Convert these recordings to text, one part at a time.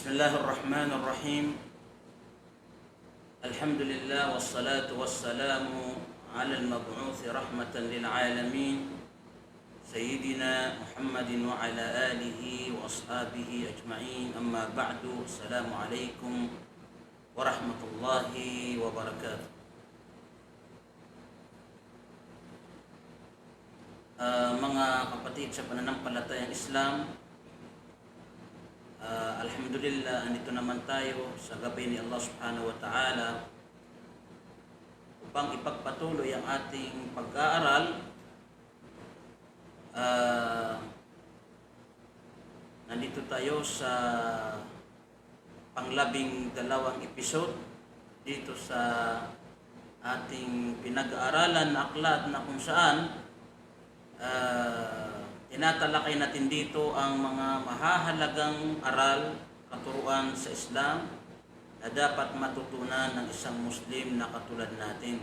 Bismillahirrahmanirrahim. Alhamdulillah wassalatu wassalamu ala al-mab'uthi rahmatan lil alamin Sayyidina Muhammadin wa ala alihi wa ashabihi ajma'in. Amma ba'du. Assalamu alaikum warahmatullahi wabarakatuh. Mga kapatid sa pananampalatayang Islam, alhamdulillah, andito naman tayo sa gabi ni Allah subhanahu wa ta'ala upang ipagpatuloy ang ating pag-aaral. Nandito tayo sa pang-12 episode dito sa ating pinag-aaralan na aklat na kung saan tinatalakay natin dito ang mga mahahalagang aral, katuruan sa Islam na dapat matutunan ng isang Muslim na katulad natin.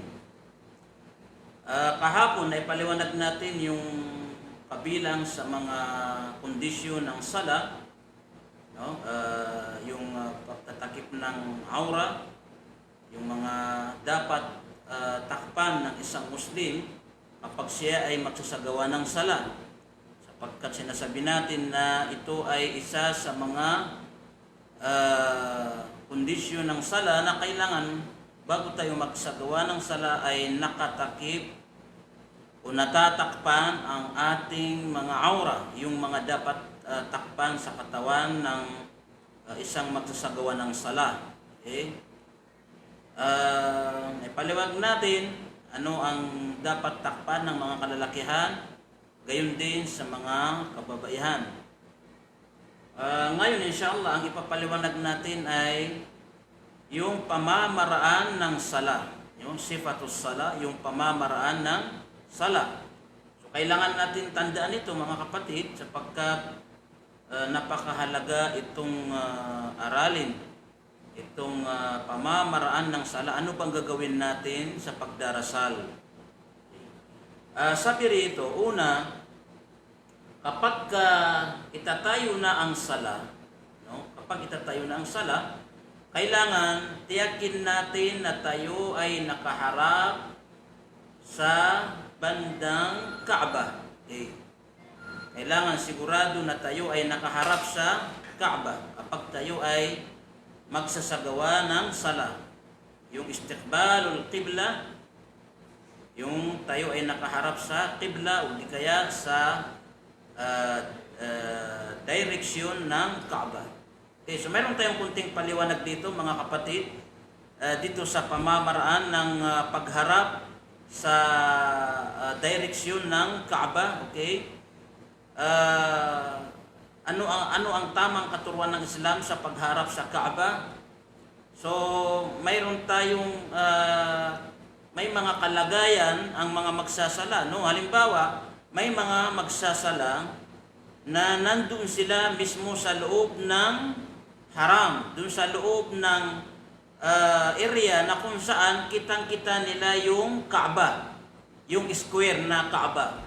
Kahapon ay paliwanag natin yung kabilang sa mga kondisyon ng sala, no? Yung pagtatakip ng aura, yung mga dapat takpan ng isang Muslim kapag siya ay magsasagawa ng sala, sapagkat sinasabi natin na ito ay isa sa mga kondisyon ng sala na kailangan bago tayo magsagawa ng sala ay nakatakip o natatakpan ang ating mga aura, yung mga dapat takpan sa katawan ng isang magsasagawa ng sala. Okay? Ipaliwag natin ano ang dapat takpan ng mga kalalakihan, gayon din sa mga kababaihan. Ngayon inshallah ang ipapaliwanag natin ay yung pamamaraan ng sala, yung sifatus sala, yung pamamaraan ng sala. So kailangan natin tandaan ito mga kapatid, sapagkat napakahalaga itong aralin, itong pamamaraan ng sala. Ano bang gagawin natin sa pagdarasal? Sabi rito, una, kapag itatayo na ang sala, no? Kapag itatayo na ang sala, kailangan tiyakin natin na tayo ay nakaharap sa bandang Kaaba. Okay. Kailangan sigurado na tayo ay nakaharap sa Kaaba kapag tayo ay magsasagawa ng sala. Yung istiqbalul qibla, yung tayo ay nakaharap sa qibla o di kaya sa direksyon ng Kaaba. Okay, so mayroon tayong kunting paliwanag dito mga kapatid, dito sa pamamaraan ng pagharap sa direksyon ng Kaaba. Okay? Ano ang tamang katuruan ng Islam sa pagharap sa Kaaba? So, mayroon tayong may mga kalagayan ang mga magsasala, no? Halimbawa, may mga magsasala na nandoon sila mismo sa loob ng haram, doon sa loob ng area na kung saan kitang-kita nila yung Kaaba, yung square na Kaaba.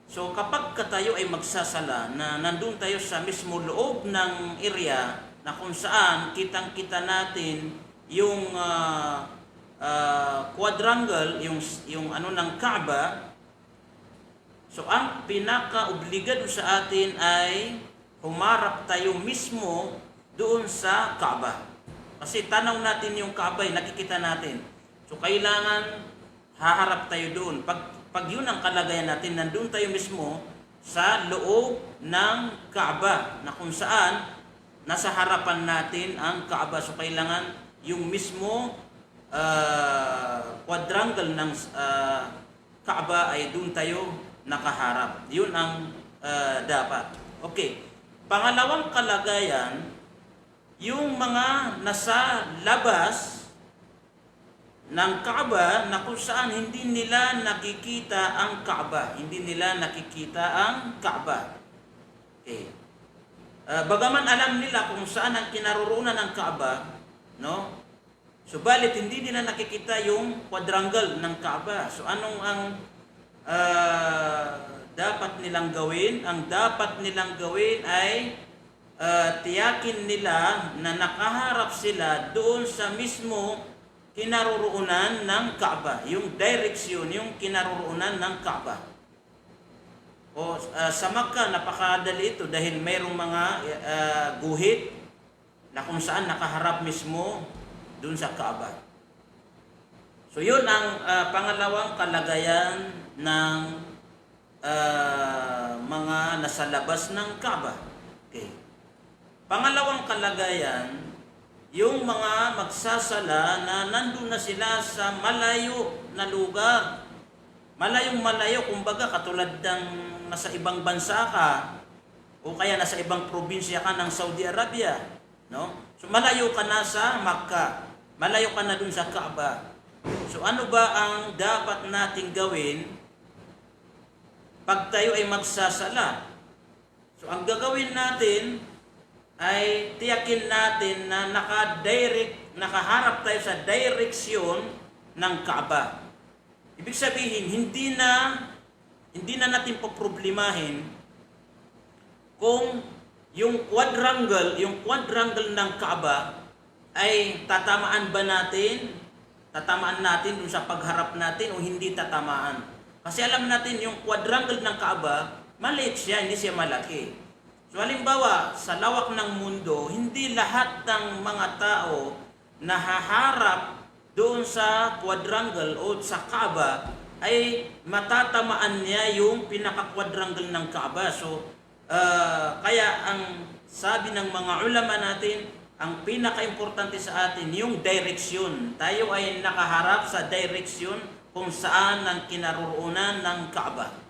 So kapag tayo ay magsasala na nandun tayo sa mismo loob ng area na kung saan kitang-kita natin yung quadrangle, yung ano ng Kaaba, so ang pinaka-obligado sa atin ay humarap tayo mismo doon sa Kaaba. Kasi tanaw natin yung Kaaba, nakikita natin. So kailangan haharap tayo doon. Pag yun ang kalagayan natin, nandun tayo mismo sa loob ng Kaaba na kung saan nasa harapan natin ang Kaaba. So kailangan yung mismo quadrangle ng Kaaba ay doon tayo nakaharap. Yun ang dapat. Okay. Pangalawang kalagayan, yung mga nasa labas ng Kaaba na kung saan hindi nila nakikita ang Kaaba. Hindi nila nakikita ang Kaaba. Okay. Bagaman alam nila kung saan ang kinaroroonan ng Kaaba, no? Subalit hindi nila nakikita yung quadrangle ng Kaaba. So anong ang dapat nilang gawin? Ang dapat nilang gawin ay tiyakin nila na nakaharap sila doon sa mismo kinaroroonan ng Kaaba, yung direksyon, yung kinaroroonan ng Kaaba. O sa Makkah, napakadali ito dahil mayroong mga guhit na kung saan nakaharap mismo doon sa Kaaba. So yun ang pangalawang kalagayan ng mga nasa labas ng Kaaba. Okay. Pangalawang kalagayan, yung mga magsasala na nandun na sila sa malayo na lugar. Malayong malayo, kumbaga katulad ng nasa ibang bansa ka o kaya nasa ibang probinsya ka ng Saudi Arabia, no? So malayo ka na sa Makkah, malayo ka na dun sa Kaaba. So ano ba ang dapat nating gawin pag tayo ay magsasala? So ang gagawin natin ay tiyakin natin na nakaharap tayo sa direksyon ng Kaaba. Ibig sabihin, hindi na natin poproblemahin kung yung quadrangle ng Kaaba ay tatamaan natin dun sa pagharap natin o hindi tatamaan. Kasi alam natin yung quadrangle ng Kaaba, maliit siya, hindi siya malaki. So halimbawa, sa lawak ng mundo, hindi lahat ng mga tao na haharap doon sa quadrangle o sa Kaaba ay matatamaan niya yung pinaka-quadrangle ng Kaaba. So kaya ang sabi ng mga ulama natin, ang pinaka-importante sa atin yung direksyon. Tayo ay nakaharap sa direksyon kung saan ang kinaroroonan ng Kaaba.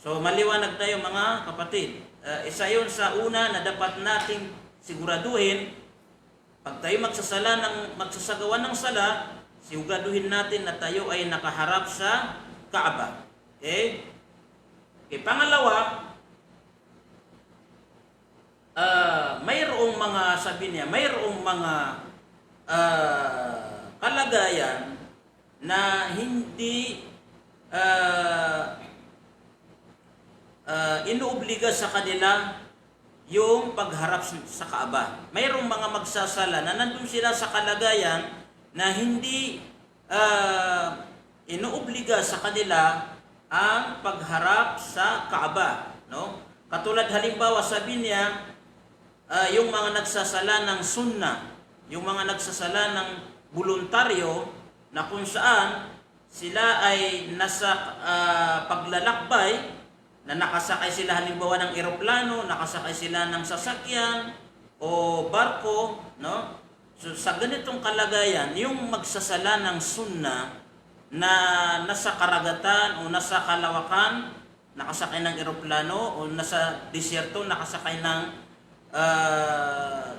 So maliwanag tayo mga kapatid. Isa yun sa una na dapat nating siguraduhin. Pag tayo magsasagawa ng sala, siguraduhin natin na tayo ay nakaharap sa Kaaba. Okay? Okay, pangalawa, mayroong mga kalagayan na hindi inuobliga sa kanila yung pagharap sa Kaaba. Mayroong mga magsasala na nandun sila sa kalagayan na hindi inuobliga sa kanila ang pagharap sa Kaaba, no? Katulad halimbawa, sabi niya, yung mga nagsasala ng sunnah, yung mga nagsasala ng voluntaryo na kung saan sila ay nasa paglalakbay, na nakasakay sila halimbawa ng eroplano, nakasakay sila ng sasakyan o barko, no? So sa ganitong kalagayan, yung magsasala ng sunnah na nasa karagatan o nasa kalawakan, nakasakay ng eroplano o nasa disyerto, nakasakay ng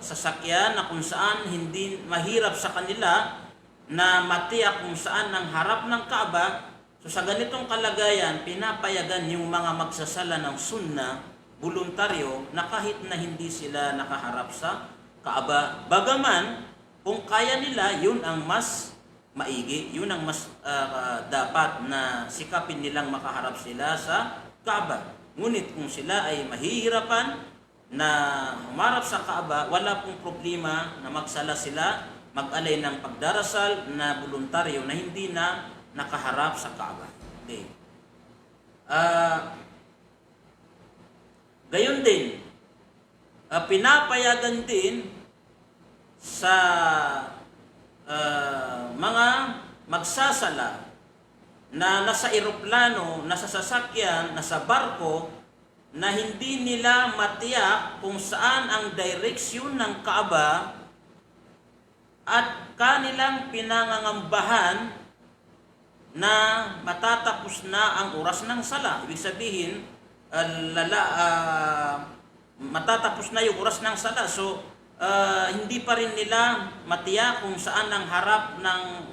sasakyan na kung saan hindi mahirap sa kanila na matiyak kung saan ang harap ng Kaaba. So sa ganitong kalagayan, pinapayagan yung mga magsasala ng sunnah, voluntaryo, na kahit na hindi sila nakaharap sa Kaaba. Bagaman, kung kaya nila, yun ang mas maigi, yun ang mas dapat na sikapin nilang makaharap sila sa Kaaba. Ngunit kung sila ay mahihirapan na humarap sa Kaaba, wala pong problema na magsala sila, mag-alay ng pagdarasal na voluntaryo na hindi na nakaharap sa Kaaba. Okay. Gayon din, pinapayagan din sa mga magsasala na nasa eroplano, nasa sasakyan, nasa barko, na hindi nila matiyak kung saan ang direksyon ng Kaaba at kanilang pinangangambahan na matatapos na ang oras ng sala. Ibig sabihin, matatapos na yung oras ng sala. So, hindi pa rin nila matiyak kung saan ang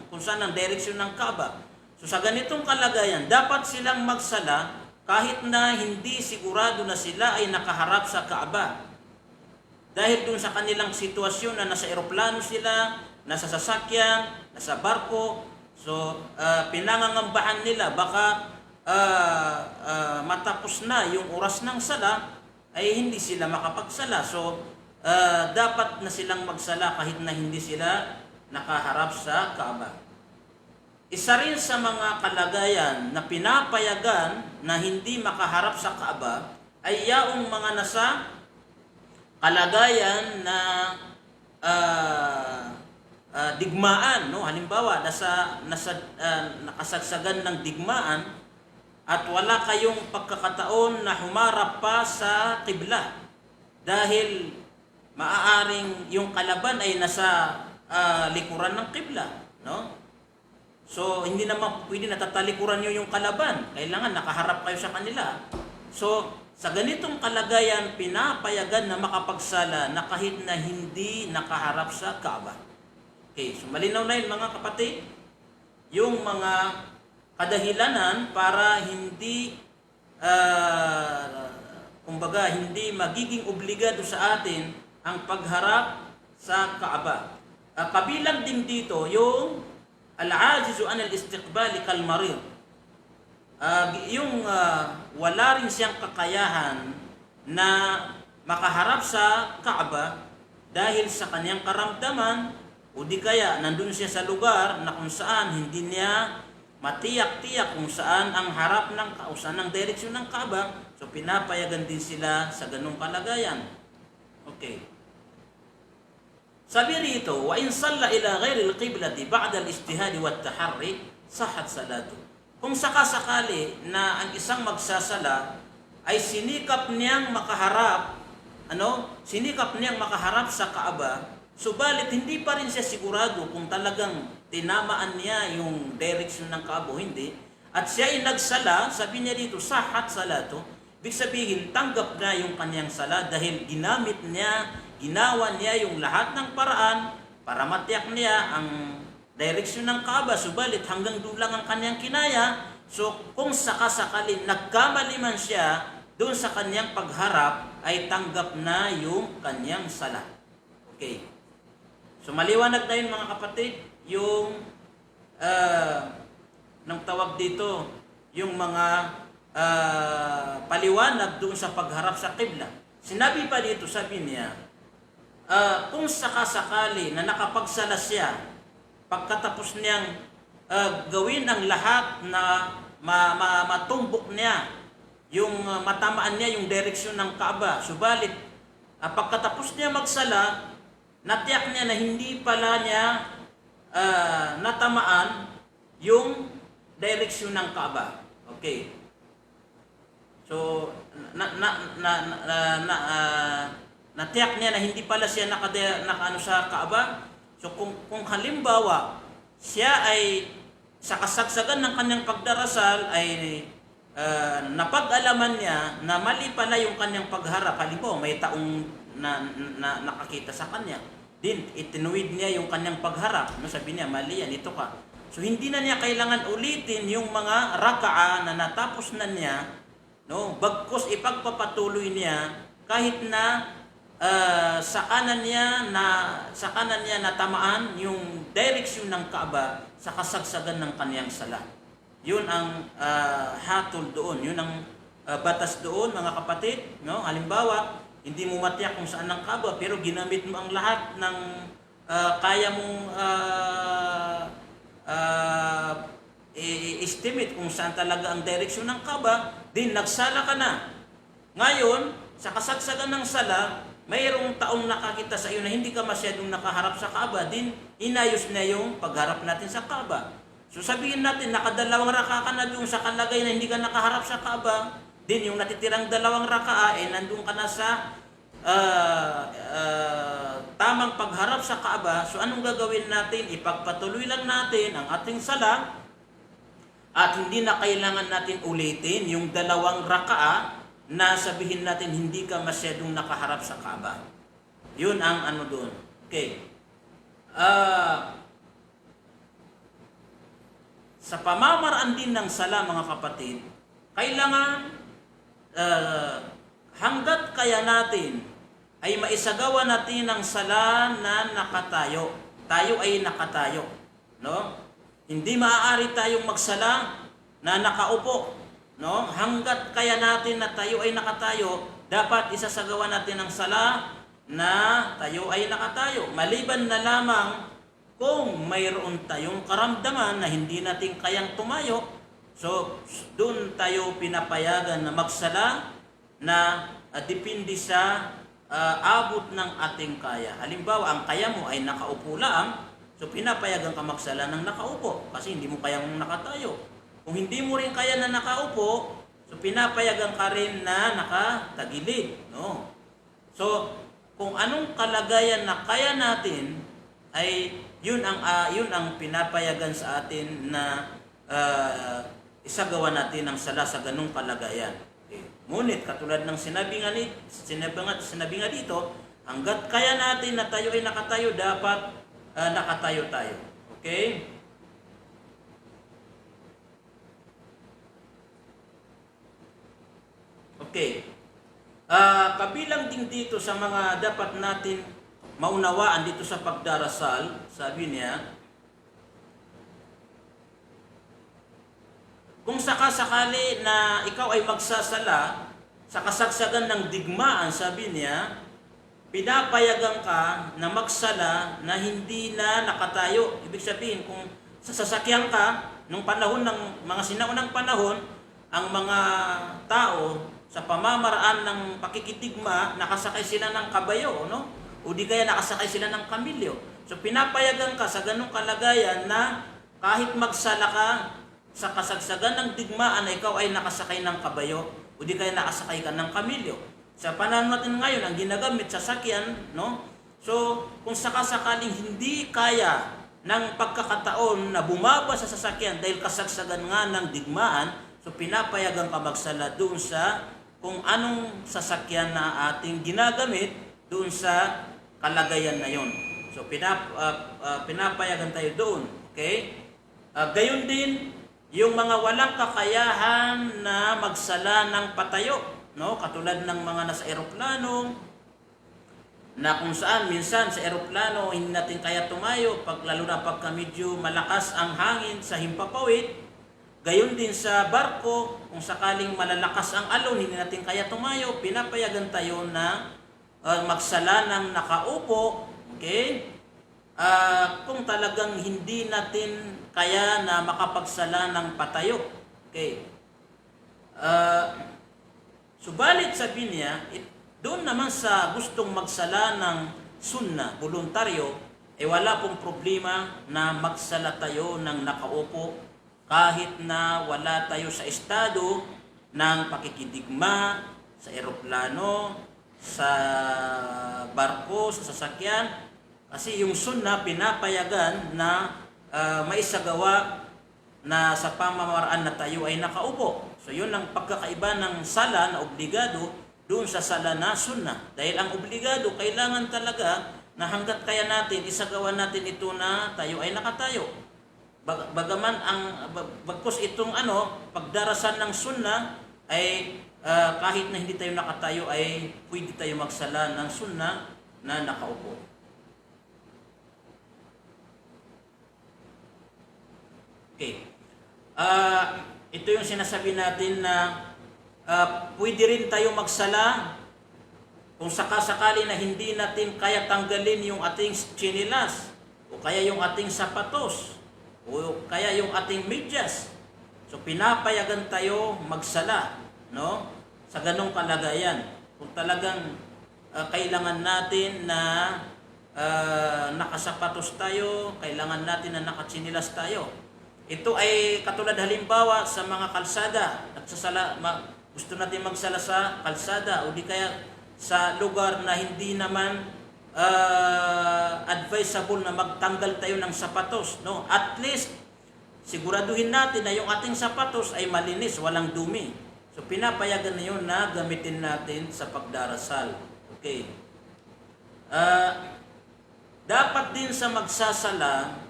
kung saan ang direksyon ng Kaaba. So, sa ganitong kalagayan, dapat silang magsala kahit na hindi sigurado na sila ay nakaharap sa Kaaba. Dahil dun sa kanilang sitwasyon na nasa eroplano sila, nasa sasakyan, nasa barko, so, pinangangambahan nila baka matapos na yung oras ng sala ay hindi sila makapagsala. So, dapat na silang magsala kahit na hindi sila nakaharap sa Kaaba. Isa rin sa mga kalagayan na pinapayagan na hindi makaharap sa Kaaba ay yaong mga nasa kalagayan na digmaan, no? Halimbawa, nakasagsagan ng digmaan at wala kayong pagkakataon na humarap pa sa kibla dahil maaaring yung kalaban ay nasa likuran ng kibla, no? So, hindi naman pwede natatalikuran nyo yung kalaban. Kailangan nakaharap kayo sa kanila. So, sa ganitong kalagayan, pinapayagan na makapagsala na kahit na hindi nakaharap sa Kaaba. Okay, so malinaw na yun mga kapatid. Yung mga kadahilanan para hindi, kumbaga, hindi magiging obligado sa atin ang pagharap sa Kaaba. Kabilang din dito yung al-ajizu an al-istiqbali kal-marid. Yung wala rin siyang kakayahan na makaharap sa Kaaba dahil sa kanyang karamdaman o di kaya nandun siya sa lugar na kung saan hindi niya matiyak-tiyak kung saan ang harap ng o saan ang direksyon ng Kaaba. So pinapayagan din sila sa ganung kalagayan. Okay. Sabi rito, wa in salla ila ghairi al-qiblati ba'da al-ijtihad wa at-taharri sahhat salatu. Kung sakasakali na ang isang magsasala ay sinikap niyang makaharap, sinikap niyang makaharap sa Kaaba, subalit hindi pa rin siya sigurado kung talagang tinamaan niya yung direksyon ng Kaaba o hindi, at siya ay nagsala, sabi niya dito, sahhat salatu, ibig sabihin, tanggap na yung kanyang sala dahil ginawa niya yung lahat ng paraan para matiyak niya ang direksyon ng Kaaba, subalit hanggang doon lang ang kanyang kinaya. So kung sakasakali nagkamali man siya doon sa kanyang pagharap, ay tanggap na yung kanyang sala. Okay. So maliwanag na yun mga kapatid, yung nang tawag dito, yung mga paliwanag doon sa pagharap sa qibla. Sinabi pa dito, sabi niya, kung sakasakali na nakapagsala siya, pagkatapos niyang gawin ang lahat na matumbok niya, yung matamaan niya yung direksyon ng Kaaba, subalit pagkatapos niya magsala, natiyak niya na hindi pala niya natamaan yung direksyon ng Kaaba. Okay. So, natiyak niya na hindi pala siya nakaano sa Kaaba. So kung halimbawa siya ay sa kasagsagan ng kanyang pagdarasal ay napag-alaman niya na mali pala yung kanyang pagharap, halimbawa may taong nakakita sa kanya, din itinuwid niya yung kanyang pagharap, sabi niya mali yan, ito ka. So hindi na niya kailangan ulitin yung mga raka'a na natapos na niya, no, bagkus ipagpapatuloy niya kahit na sa kanan niya natamaan yung direksyon ng Kaaba sa kasagsagan ng kaniyang sala. Yun ang hatol doon, yun ang batas doon mga kapatid, no? Halimbawa, hindi mo matiyak kung saan ang Kaaba pero ginamit mo ang lahat ng kaya mong estimate kung saan talaga ang direksyon ng Kaaba, din nagsala ka na. Ngayon, sa kasagsagan ng sala, mayroong taong nakakita sa iyo na hindi ka masyadong nakaharap sa Kaaba, din inayos na yung pagharap natin sa Kaaba. So sabihin natin, nakadalawang raka ka na doon sa kalagay na hindi ka nakaharap sa Kaaba, din yung natitirang dalawang raka nandun ka na sa tamang pagharap sa Kaaba. So anong gagawin natin? Ipagpatuloy lang natin ang ating sala at hindi na kailangan natin ulitin yung dalawang raka na sabihin natin hindi ka masyadong nakaharap sa Kaaba. Yun ang ano doon. Okay. Sa pamamaraan din ng sala mga kapatid, kailangan hanggat kaya natin ay maisagawa natin ang sala na nakatayo. Tayo ay nakatayo, no? Hindi maaari tayong magsala na nakaupo, no? Hanggat kaya natin na tayo ay nakatayo, dapat isasagawa natin ang sala na tayo ay nakatayo. Maliban na lamang kung mayroon tayong karamdaman na hindi natin kayang tumayo, so doon tayo pinapayagan na magsala na depende sa abot ng ating kaya. Halimbawa, ang kaya mo ay nakaupo lang, so pinapayagan ka magsala ng nakaupo kasi hindi mo kayang nakatayo. Kung hindi mo rin kaya na nakaupo, so pinapayagan ka rin na nakatagilid, no? So kung anong kalagayan na kaya natin ay yun ang pinapayagan sa atin na isagawa natin ang sala sa ganung kalagayan. Okay. Ngunit katulad ng sinabi nga dito, hanggat kaya natin na tayo ay nakatayo, dapat nakatayo tayo. Okay? Okay. Kabilang din dito sa mga dapat natin maunawaan dito sa pagdarasal, sabi niya, kung sakasakali na ikaw ay magsasala sa kasagsagan ng digmaan, sabi niya, pinapayagan ka na magsala na hindi na nakatayo. Ibig sabihin, kung sasakyan ka, nung panahon ng mga sinaunang panahon, ang mga tao sa pamamaraan ng pakikitigma, nakasakay sila ng kabayo, no? O di kaya nakasakay sila ng kamilyo. So pinapayagan ka sa ganung kalagayan na kahit magsala ka sa kasagsagan ng digmaan na ikaw ay nakasakay ng kabayo, o di kaya nakasakay ka ng kamilyo. Sa panahon natin ngayon, ang ginagamit sa sakyan, no? So kung sakasakaling hindi kaya ng pagkakataon na bumaba sa sasakyan dahil kasagsagan nga ng digmaan, so pinapayagan ka magsala doon sa kung anong sasakyan na ating ginagamit doon sa kalagayan na yon. So pinapayagan tayo doon. Okay? Gayon din yung mga walang kakayahan na magsala ng patayo, no? Katulad ng mga nasa eroplano na kung saan minsan sa eroplano hindi natin kaya tumayo lalo na pagka medyo malakas ang hangin sa himpapawid. Gayon din sa barko, kung sakaling malalakas ang alon, hindi natin kaya tumayo, pinapayagan tayo na magsala ng nakaupo, okay? Kung talagang hindi natin kaya na makapagsala ng patayo, okay? Subalit sabi niya, doon naman sa gustong magsala ng sunna, voluntaryo, wala pong problema na magsala tayo ng nakaupo, kahit na wala tayo sa estado ng pakikidigma, sa eroplano, sa barko, sa sasakyan. Kasi yung sunna pinapayagan na maisagawa na sa pamamaraan na tayo ay nakaupo. So yun ang pagkakaiba ng sala na obligado doon sa sala na sunna. Dahil ang obligado, kailangan talaga na hanggat kaya natin, isagawa natin ito na tayo ay nakatayo. Bagaman bagkus itong pagdarasan ng sunna ay kahit na hindi tayo nakatayo ay pwede tayo magsala ng sunna na nakaupo. Okay. Ito yung sinasabi natin na pwede rin tayo magsala kung sakasakali na hindi natin kaya tanggalin yung ating chinilas o kaya yung ating sapatos o kaya yung ating medyas. So pinapayagan tayo magsala, no? Sa ganong kalagayan. Kung talagang kailangan natin na nakasapatos tayo, kailangan natin na nakatsinilas tayo. Ito ay katulad halimbawa sa mga kalsada. Gusto natin magsala sa kalsada o di kaya sa lugar na hindi naman advisable na magtanggal tayo ng sapatos, no? At least siguraduhin natin na yung ating sapatos ay malinis, walang dumi. So pinapayagan na yun na gamitin natin sa pagdarasal. Okay. Dapat din sa magsasala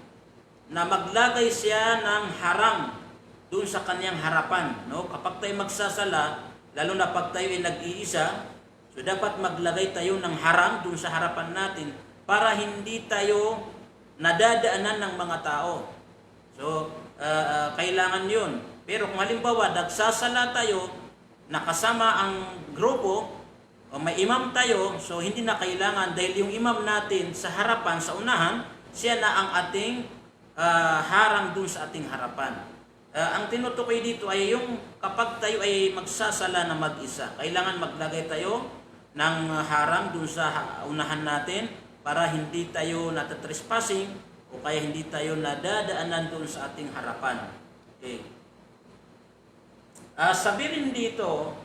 na maglagay siya ng harang doon sa kanyang harapan, no? Kapag tayo magsasala, lalo na pag tayo ay nag-iisa, so dapat maglagay tayo ng harang doon sa harapan natin para hindi tayo nadadaanan ng mga tao. So, kailangan yun. Pero kung halimbawa, nagsasala tayo, nakasama ang grupo, o may imam tayo, so hindi na kailangan dahil yung imam natin sa harapan, sa unahan, siya na ang ating harang dun sa ating harapan. Ang tinutukoy dito ay yung kapag tayo ay magsasala na mag-isa, kailangan maglagay tayo ng harang dun sa unahan natin para hindi tayo natatrespassing o kaya hindi tayo nadadaanan dun sa ating harapan. Okay. Sabi rin dito,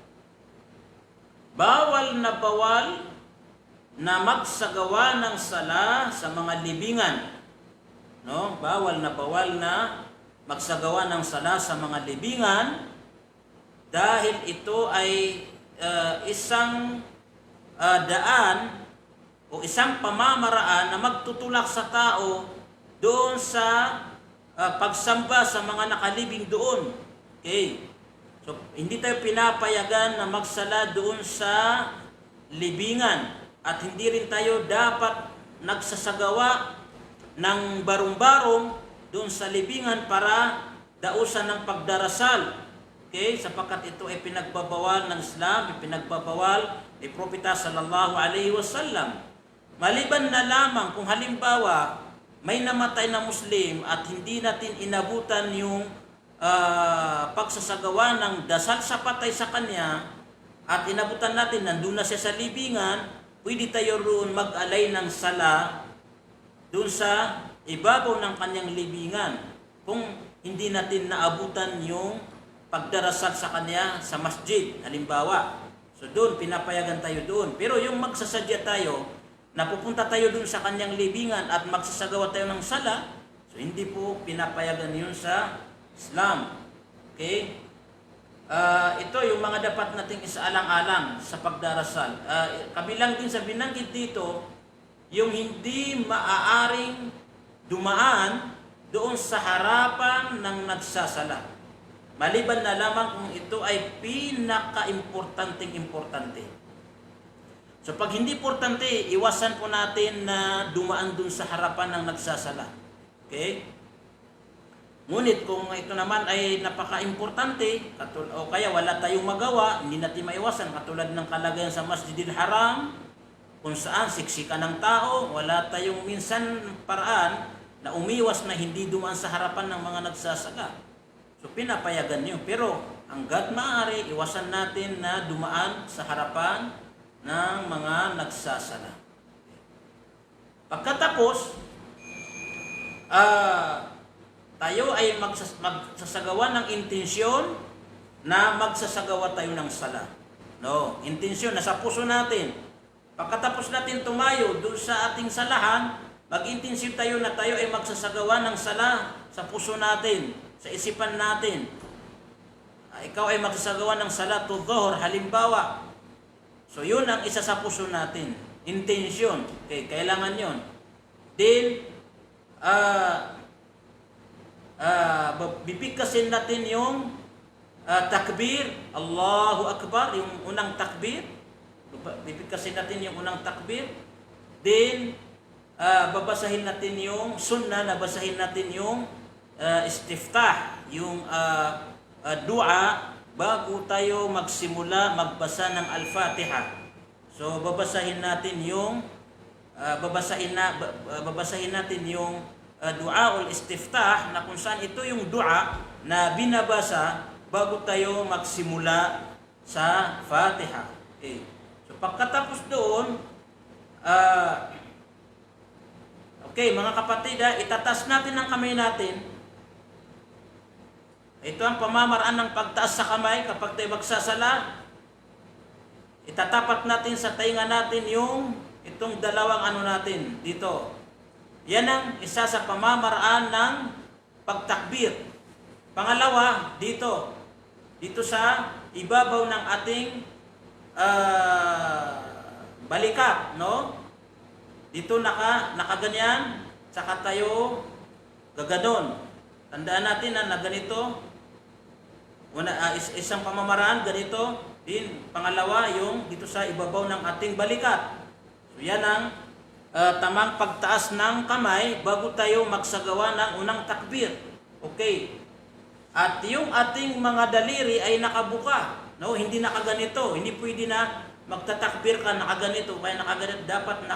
bawal na magsagawa ng sala sa mga libingan. No? Bawal na magsagawa ng sala sa mga libingan dahil ito ay isang daan o isang pamamaraan na magtutulak sa tao doon sa pagsamba sa mga nakalibing doon. Okay. So, hindi tayo pinapayagan na magsala doon sa libingan at hindi rin tayo dapat nagsasagawa ng barong-barong doon sa libingan para dausan ng pagdarasal. Okay? Sapagkat ito ay pinagbabawal ng Islam, ay pinagbabawal ni Propeta sallallahu alaihi wasallam. Maliban na lamang kung halimbawa may namatay na Muslim at hindi natin inabutan yung pagsasagawa ng dasal sa patay sa kanya at inabutan natin, nandun na siya sa libingan, pwede tayo roon mag-alay ng sala doon sa ibabaw ng kanyang libingan kung hindi natin naabutan yung pagdarasal sa kanya sa masjid, halimbawa. So doon, pinapayagan tayo doon. Pero yung magsasadya tayo, na pupunta tayo doon sa kanyang libingan at magsasagawa tayo ng sala, so hindi po pinapayagan yun sa Islam. Okay? Ito yung mga dapat nating isaalang-alang sa pagdarasal. Kabilang din sa binanggit dito, yung hindi maaaring dumaan doon sa harapan ng nagsasala. Maliban na lamang kung ito ay pinaka-importante. So pag hindi importante, iwasan po natin na dumaan doon sa harapan ng nagsasala. Okay? Ngunit kung ito naman ay napaka-importante o kaya wala tayong magawa, hindi natin maiwasan katulad ng kalagayan sa Masjidil Haram kung saan siksikan ng tao, wala tayong minsan paraan na umiwas na hindi dumaan sa harapan ng mga nagsasala. So pinapayagan nyo. Pero hanggat maaari, iwasan natin na dumaan sa harapan ng mga nagsasala. Pagkatapos, tayo ay magsasagawa ng intensyon na magsasagawa tayo ng sala. No, intensyon nasa puso natin. Pagkatapos natin tumayo doon sa ating salahan, mag-intensyon tayo na tayo ay magsasagawa ng sala sa puso natin, sa isipan natin. Ikaw ay magsasagawa ng salatul dhuhr halimbawa. So yun ang isa sa puso natin, intensyon. Okay, kailangan yun. Then bibigkasin natin yung takbir, Allahu Akbar, yung unang takbir. Bibigkasin natin yung unang takbir. Then babasahin natin yung sunnah, nabasahin natin yung istiftah, yung dua bago tayo magsimula magbasa ng Al-Fatiha. So babasahin natin yung babasahin natin yung dua ul istiftah na kung saan ito yung dua na binabasa bago tayo magsimula sa Fatiha. Okay. So pagkatapos doon, okay mga kapatid, itatas natin ang kamay natin. Ito ang pamamaraan ng pagtaas sa kamay kapag tayo magsasala. Itatapat natin sa tainga natin yung itong dalawang natin dito. Yan ang isa sa pamamaraan ng pagtakbir. Pangalawa, dito sa ibabaw ng ating balikat, no? Dito nakaganyan, saka tayo gaganon. Tandaan natin na ganito, isang pamamaraan ganito, din pangalawa yung dito sa ibabaw ng ating balikat. So yan ang tamang pagtaas ng kamay bago tayo magsagawa ng unang takbir. Okay. At yung ating mga daliri ay nakabuka. No, hindi nakaganito. Hindi pwede na magtatakbir ka nakaganito, kaya nakaganito, dapat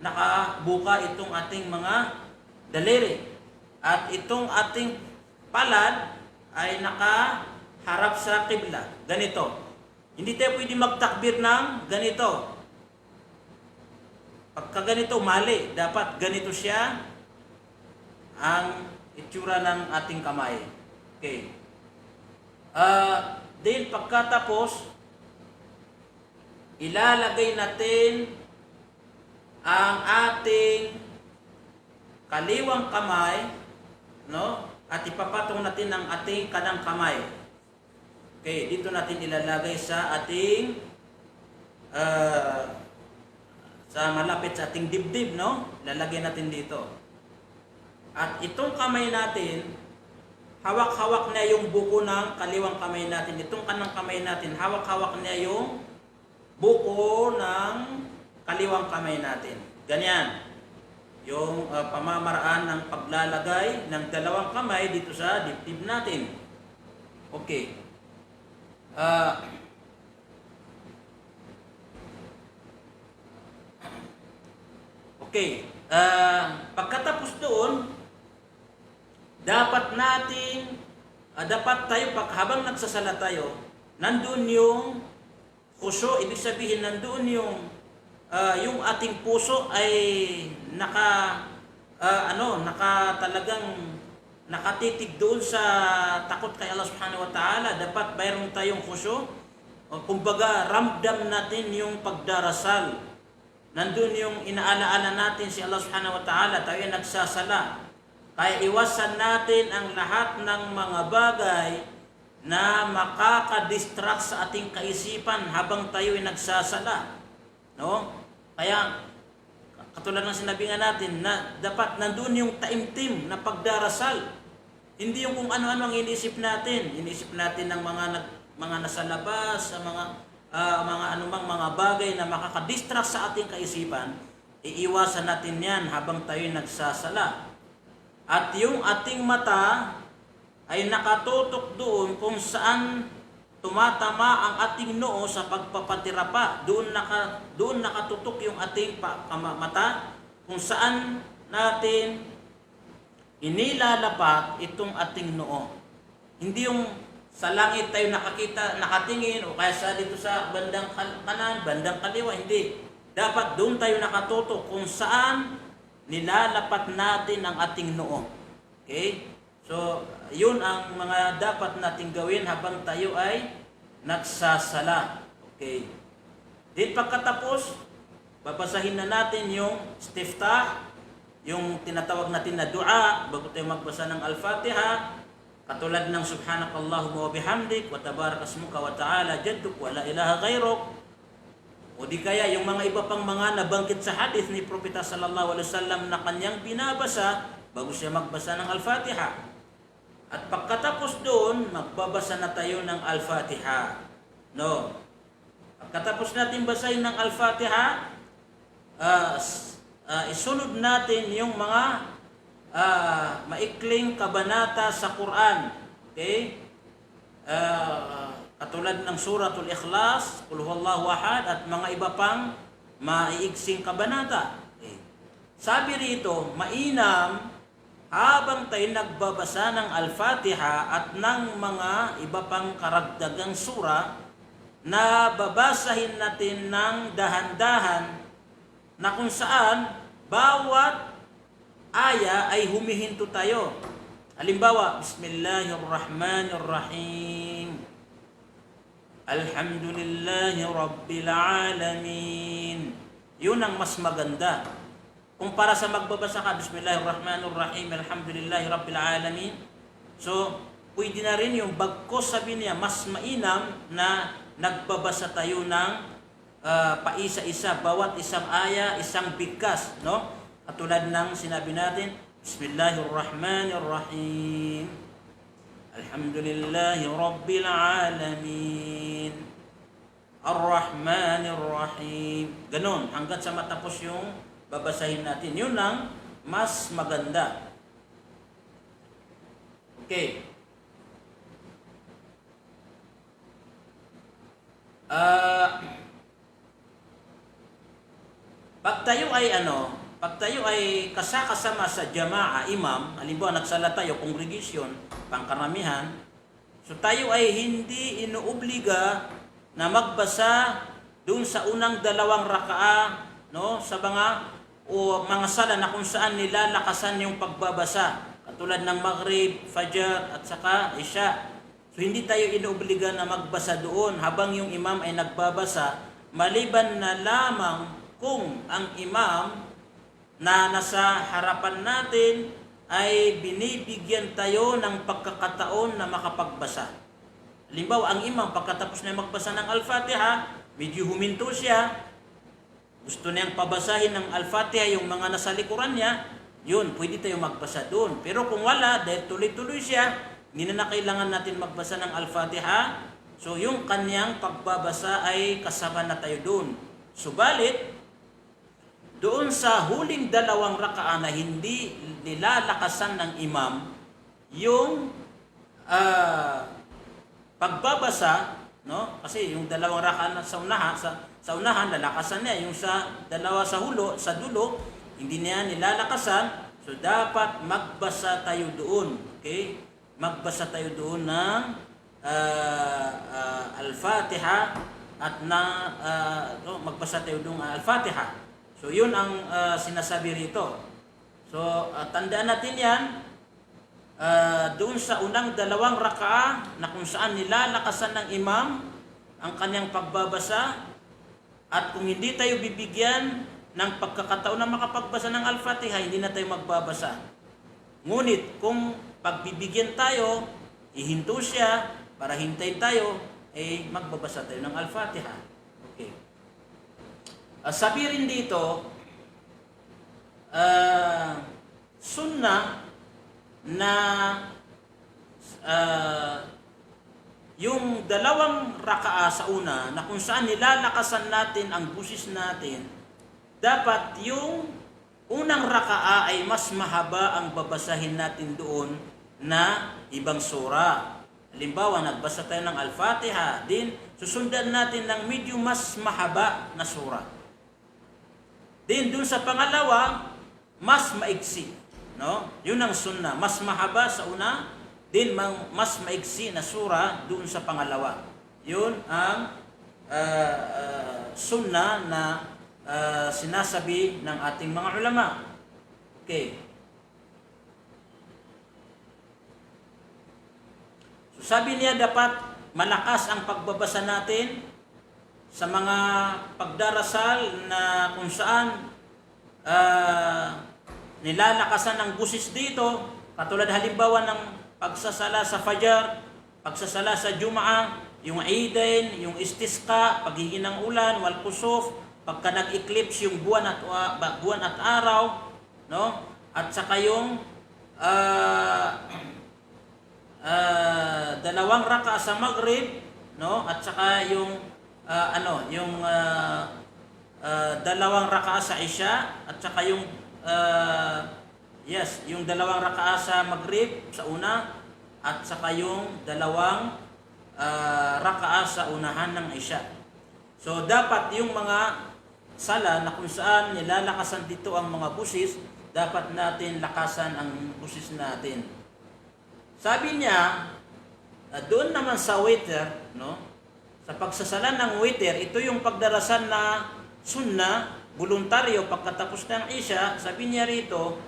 nakabuka itong ating mga daliri. At itong ating palad ay nakaharap sa qibla. Ganito. Hindi tayo pwede magtakbir ng ganito. Pagka ganito, mali. Dapat ganito siya ang itsura ng ating kamay. Okay. Then pagkatapos, ilalagay natin ang ating kaliwang kamay, no? At ipapatong natin ang ating kanang kamay. Okay, dito natin ilalagay sa ating sa malapit sa ating dibdib, no? Lalagay natin dito. At itong kamay natin, hawak-hawak niya yung buko ng kaliwang kamay natin. Itong kanang kamay natin, hawak-hawak niya yung buko ng kaliwang kamay natin. Ganyan. Yung pamamaraan ng paglalagay ng dalawang kamay dito sa dibdib natin. Okay. Okay. Pagkatapos doon, dapat tayo, habang nagsasala tayo, nandun yung khusyu, ibig sabihin nandun yung ating puso ay talagang nakatitig doon sa takot kay Allah Subhanahu wa Ta'ala. Dapat mayroon tayong khusyu. Kumbaga, ramdam natin yung pagdarasal. Nandun yung inaalaala natin si Allah Subhanahu wa Ta'ala. Tayo ay nagsasala. Kaya iwasan natin ang lahat ng mga bagay na makakadistract sa ating kaisipan habang tayo ay nagsasala. No? Kaya, katulad ng sinabi nga natin, na dapat nandun yung taimtim na pagdarasal. Hindi yung kung ano-ano ang iniisip natin. Iniisip natin ng mga nasa labas, mga anumang mga bagay na makakadistract sa ating kaisipan. Iiwasan natin yan habang tayo nagsasala. At yung ating mata ay nakatutok doon kung saan tumatama ang ating noo sa pagpapatira pa. Doon nakatutok yung ating mata kung saan natin inilalapat itong ating noo. Hindi yung sa langit tayo nakatingin o kaya sa dito sa bandang kanan, bandang kaliwa, hindi. Dapat doon tayo nakatutok kung saan nilalapat natin ang ating noo. Okay? So, yun ang mga dapat nating gawin habang tayo ay nagsasala. Okay. Then pagkatapos, babasahin na natin yung istiftah, yung tinatawag natin na dua, bago tayo magbasa ng Al-Fatiha, katulad ng Subhanakallahumma wa bihamdik, wa tabarakasmuka wa ta'ala jadduk, wa la ilaha ghayruk. O di kaya yung mga iba pang mga nabanggit sa hadith ni Propeta sallallahu alaihi wasallam na kanyang binabasa bago siya magbasa ng Al-Fatiha. At pagkatapos doon, magbabasa na tayo ng Al-Fatiha. No. Pagkatapos natin basahin ng Al-Fatiha, isunod natin yung mga maikling kabanata sa Quran. Okay? Katulad ng Suratul Ikhlas, Qul Huwallahu Ahad, at mga iba pang maiigsing kabanata. Okay. Sabi rito, mainam habang tayo nagbabasa ng Al-Fatiha at ng mga iba pang karagdagang sura, na babasahin natin ng dahan-dahan na kung saan bawat aya ay humihinto tayo. Halimbawa, Bismillahirrahmanirrahim. Alhamdulillahi Rabbil Alamin. Yun ang mas maganda. Kung para sa magbabasa ka, Bismillahirrahmanirrahim, Alhamdulillahi Rabbil Alamin. So, pwede na rin yung bagkos sabi niya, mas mainam na nagbabasa tayo ng paisa-isa, bawat isang aya, isang bigkas, no? Katulad ng sinabi natin, Bismillahirrahmanirrahim. Alhamdulillahi Rabbil Alamin. Ar-Rahmanirrahim. Ganon, hanggat sa matapos yung babasahin natin. Yun lang, mas maganda. Okay. Ah, pag tayo ay kasama sa jamaa, imam, halimbawa nagsala tayo, congregation, pangkaramihan, so tayo ay hindi inuobliga na magbasa doon sa unang dalawang rakaa, no, sa mga sala na kung saan nilalakasan yung pagbabasa, katulad ng Maghrib, Fajr at saka Isya. So hindi tayo inuobliga na magbasa doon habang yung imam ay nagbabasa, maliban na lamang kung ang imam na nasa harapan natin ay binibigyan tayo ng pagkakataon na makapagbasa. Halimbawa, ang imam pagkatapos na magbasa ng Al-Fatiha, medyo huminto siya, gusto niyang pabasahin ng Al-Fatiha yung mga nasa likuran niya, yun, pwede tayo magbasa doon. Pero kung wala, dahil tuloy-tuloy siya, hindi na kailangan natin magbasa ng Al-Fatiha, so yung kanyang pagbabasa ay kasama na tayo doon. Subalit, doon sa huling dalawang rakaa na hindi nilalakasan ng imam, yung pagbabasa, no? Kasi yung dalawang rakaa sa unahan lalakasan niya, yung sa dalawa sa dulo, hindi niya nilalakasan, so dapat magbasa tayo doon. Okay? Magbasa tayo doon ng Al-Fatiha at magbasa tayo doon ng Al-Fatiha. So yun ang sinasabi rito. So tandaan natin yan, doon sa unang dalawang rakaa na kung saan nilalakasan ng imam ang kanyang pagbabasa, at kung hindi tayo bibigyan ng pagkakataon na makapagbasa ng Al-Fatiha, hindi na tayo magbabasa. Ngunit kung pagbibigyan tayo, ihinto siya para hintayin tayo, magbabasa tayo ng Al-Fatiha. Okay. Sabi rin dito, sunnah na yung dalawang rakaa sa una na kung saan nilalakasan natin ang busis natin, dapat yung unang rakaa ay mas mahaba ang babasahin natin doon na ibang sura. Halimbawa, nagbasa tayo ng Al-Fatiha, din susundan natin ng medyo mas mahaba na sura. Din dun sa pangalawa, mas maigsi, no? Yun ang sunnah, mas mahaba sa una, din mas maigsi na sura dun sa pangalawa. Yun ang sunnah na sinasabi ng ating mga ulama. Okay. So sabi niya, dapat malakas ang pagbabasa natin sa mga pagdarasal na kung saan nilalakasan ng busis dito, katulad halimbawa ng pagsasala sa Fajr, pagsasala sa Jumaa, yung Eidain, yung Istisqa, paghihingi ng ulan, wal kusuf, pagka nag-eclipse yung buwan at araw, no? At saka yung dalawang raka sa Maghrib, no? At saka yung dalawang raka sa Isya, at saka yung yung dalawang raka sa Maghrib sa una, at saka yung dalawang raka sa unahan ng Isya. So dapat yung mga sala na kung saan nilalakasan dito ang mga busis, dapat natin lakasan ang busis natin. Sabi niya, doon naman sa witr, no? Sa pagsasala ng witr, ito yung pagdarasan na sunnah, voluntaryo pagkatapos ng Isya. Sabi niya rito,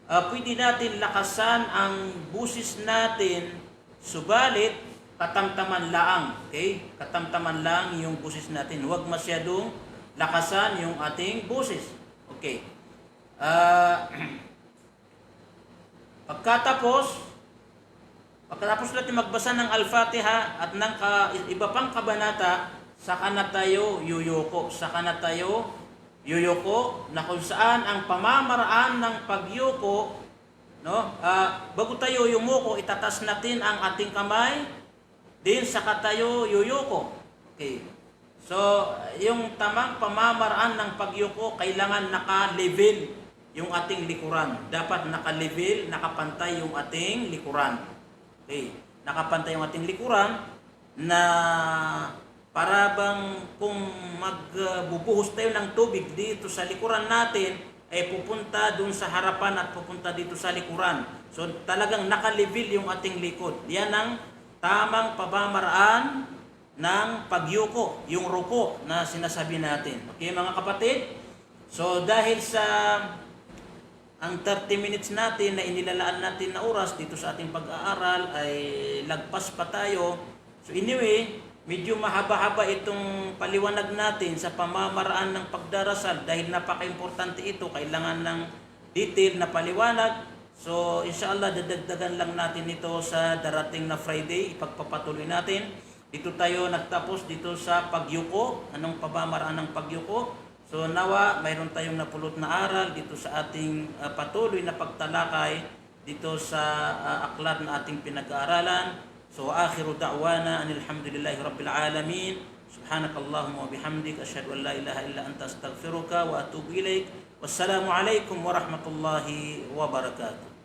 pwede natin lakasan ang busis natin, subalit katamtaman lang. Okay? Katamtaman lang yung busis natin. Huwag masyadong lakasan yung ating busis. Okay. Pagkatapos natin magbasa ng Al-Fatiha at ng iba pang kabanata, saka na tayo yuyuko. Na kung saan ang pamamaraan ng pagyuko, no? Bago tayo yumuko, itatas natin ang ating kamay, din saka tayo yuyuko. Okay. So, yung tamang pamamaraan ng pagyuko, kailangan naka-level yung ating likuran. Dapat naka-level, nakapantay yung ating likuran. Okay. Nakapantay yung ating likuran na para bang kung magbubuhos tayo ng tubig dito sa likuran natin, ay pupunta dun sa harapan at pupunta dito sa likuran. So talagang naka-level yung ating likod. Yan ang tamang pamamaraan ng pagyuko, yung ruko na sinasabi natin. Okay mga kapatid? So dahil sa ang 30 minutes natin na inilalaan natin na oras dito sa ating pag-aaral ay lagpas pa tayo. So anyway, medyo mahaba-haba itong paliwanag natin sa pamamaraan ng pagdarasal dahil napaka-importante ito, kailangan ng detail na paliwanag. So inshallah dadagdagan lang natin ito sa darating na Friday, ipagpapatuloy natin. Dito tayo nagtapos dito sa pagyuko, anong pamamaraan ng pagyuko. So nawa mayroon tayong napulot na aral dito sa ating patuloy na pagtalakay dito sa aklat na ating pinag-aaralan. So akhiru da'wana alhamdulillahi rabbil alamin. Subhanakallahumma wa bihamdik asyhadu an la ilaha illa anta astaghfiruka wa atubu ilaik. Wassalamu alaikum warahmatullahi wabarakatuh.